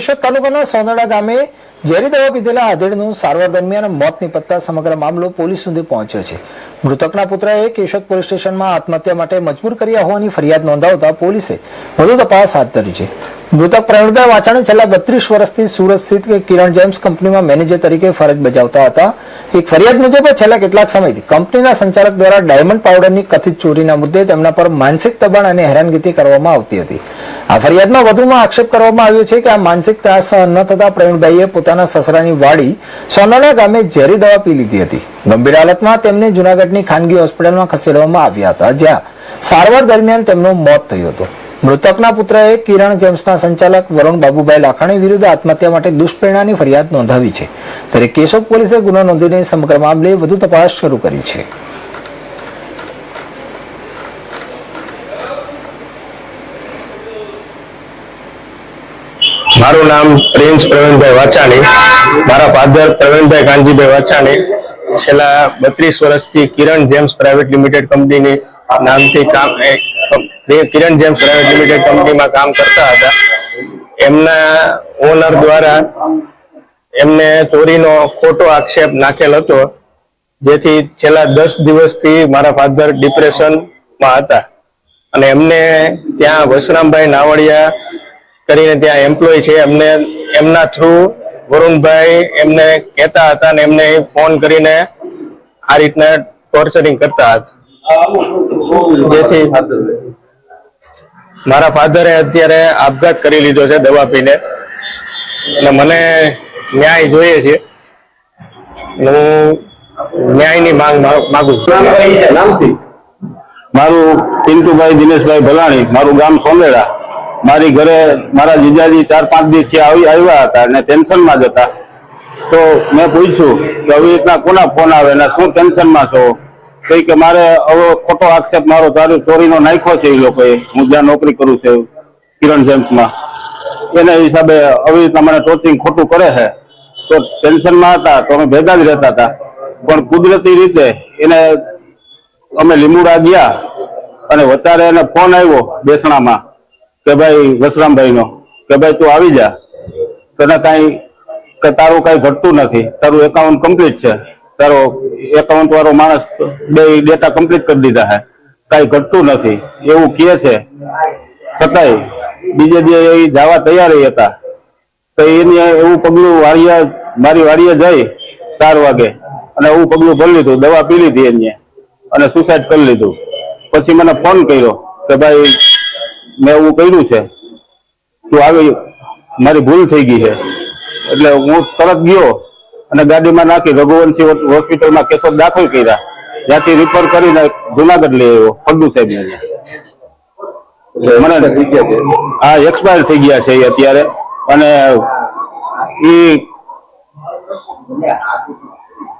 કેશોદ તાલુકાના સોંદરડા ગામે ઝેરી દવા પીધેલા આધેડનું સારવાર દરમિયાન મોત નિપજતા સમગ્ર મામલો પોલીસ સુધી પહોંચ્યો છે। મૃતકના પુત્રએ કેશોદ પોલીસ સ્ટેશનમાં આત્મહત્યા માટે મજબૂર કર્યા હોવાની ફરિયાદ નોંધાવતા પોલીસે વધુ તપાસ હાથ ધરી છે। મૃતક પ્રવીણભાઈ વાછાણી છેલ્લા 32 વર્ષથી સુરત સ્થિત કિરણ જેમ્સ કંપનીમાં મેનેજર તરીકે ફરજ બજાવતા હતા। એક ફરિયાદ મુજબ છેલ્લા કેટલાક સમયથી કંપનીના સંચાલક દ્વારા ડાયમંડ પાવડરની કથિત ચોરીના મુદ્દે તેમના પર માનસિક દબાણ અને હેરાનગતિ કરવામાં આવતી હતી। આ ફરિયાદમાં વધુમાં આક્ષેપ કરવામાં આવ્યો છે કે આ માનસિક ત્રાસ સહન ન થતા પ્રવીણભાઈએ પોતાના સસરાની વાડી સોંદરડા ગામે ઝેરી દવા પી લીધી હતી। ગંભીર હાલતમાં તેમને જૂનાગઢની ખાનગી હોસ્પિટલમાં ખસેડવામાં આવ્યા હતા, જ્યાં સારવાર દરમિયાન તેમનું મોત થયું હતું। મૃતકના પુત્રએ કિરણ જેમ્સના સંચાલક વરુણ બાબુભાઈ લાખાણી વિરુદ્ધ આત્મહત્યા માટે દુષ્પ્રેરણાની ફરિયાદ નોંધાવી છે, ત્યારે કેશોદ પોલીસે ગુનો નોંધીને સમગ્ર મામલે વધુ તપાસ શરૂ કરી છે। મારું નામ પ્રિન્સ પ્રવીણભાઈ વાછાણી। મારા ફાધર પ્રવીણભાઈ કાનજીભાઈ વાછાણી છેલ્લા 32 વર્ષથી કિરણ જેમ્સ પ્રાઇવેટ લિમિટેડ કંપનીની નામથી કિરણ જેમ્સ પ્રાઇવેટ લિમિટેડ કંપનીમાં કામ કરતા હતા। એમના ઓનર દ્વારા એમને ચોરીનો ખોટો આક્ષેપ નાખેલ હતો, જેથી છેલ્લા 10 દિવસથી મારા ફાધર ડિપ્રેશનમાં હતા અને એમને ત્યાં વસરામભાઈ નાવડિયા કરીને ત્યાં એમ્પ્લોય છે, એમના થ્રુ વરુણભાઈ એમને કહેતા હતા અને એમને ફોન કરીને આ રીતના ટોર્ચરિંગ કરતા હતા, જેથી મારા ફાધરે અત્યારે આપઘાત કરી લીધો છે દવા પીને, અને મને ન્યાય જોઈએ છે। હું ન્યાયની માંગ માગું છું। મારું પિન્ટુભાઈ દિનેશભાઈ ભલાણી, મારું ગામ સોંદરડા। મારી ઘરે મારા જીજાજી 4-5 દિવસથી આવ્યા હતા અને ટેન્શનમાં જ હતા। તો મેં પૂછ્યું કે આવી રીતના કોના ફોન આવે ને શું ટેન્શનમાં છો? કઈ કે મારે હવે ખોટો આક્ષેપ મારો ચોરીનો નાખ્યો છે એ લોકોએ, હું જ્યાં નોકરી કરું છું કિરણ જેમ્સમાં, એના હિસાબે આવી રીતના મને ટોર્ચરિંગ ખોટું કરે છે। તો ટેન્શનમાં હતા તો અમે ભેગા જ રહેતા હતા, પણ કુદરતી રીતે એને અમે લીંબુડા ગયા અને વચારે એને ફોન આવ્યો બેસણામાં કે ભાઈ વસરામભાઈ નો કે ભાઈ તું આવી જા, તને તારું કઈ ઘટતું નથી, તારું એકાઉન્ટ કમ્પ્લીટ છે, તારો એકાઉન્ટ વાળો માણસ બે ડેટા કમ્પ્લીટ કરી દીધા છે, કઈ ઘટતું નથી એવું કહે છે। છતાંય બીજે દી એ જવા તૈયાર હતા, તો એને એવું પગલું મારી વાડીએ જઈ 4 વાગે અને એવું પગલું ભરી લીધું, દવા પી લીધી એને અને સુસાઇડ કરી લીધું। પછી મને ફોન કર્યો કે ભાઈ મેં એવું કર્યું છે, તું આવી, મારી ભૂલ થઈ ગઈ છે। એટલે હું તરત ગયો અને ગાડીમાં નાખી રઘુવંશી હોસ્પિટલમાં કેશોદ દાખલ કર્યા, ત્યાંથી રિફર કરીને જુનાગઢ લઈ આવ્યો ફળદુ સાહેબ ને। મને હા એક્સપાયર થઈ ગયા છે અત્યારે, અને એ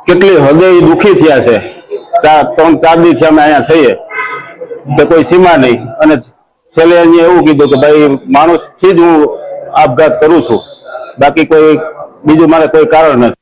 કેટલી હૃદય દુખી થયા છે। 3-4 દિવસથી અમે અહીંયા છીએ કે કોઈ સીમા નહીં, અને છેલ્લે એને એવું કીધું કે ભાઈ માણસ થી જ હું આપઘાત કરું છું, બાકી કોઈ બીજું મારે કોઈ કારણ નથી।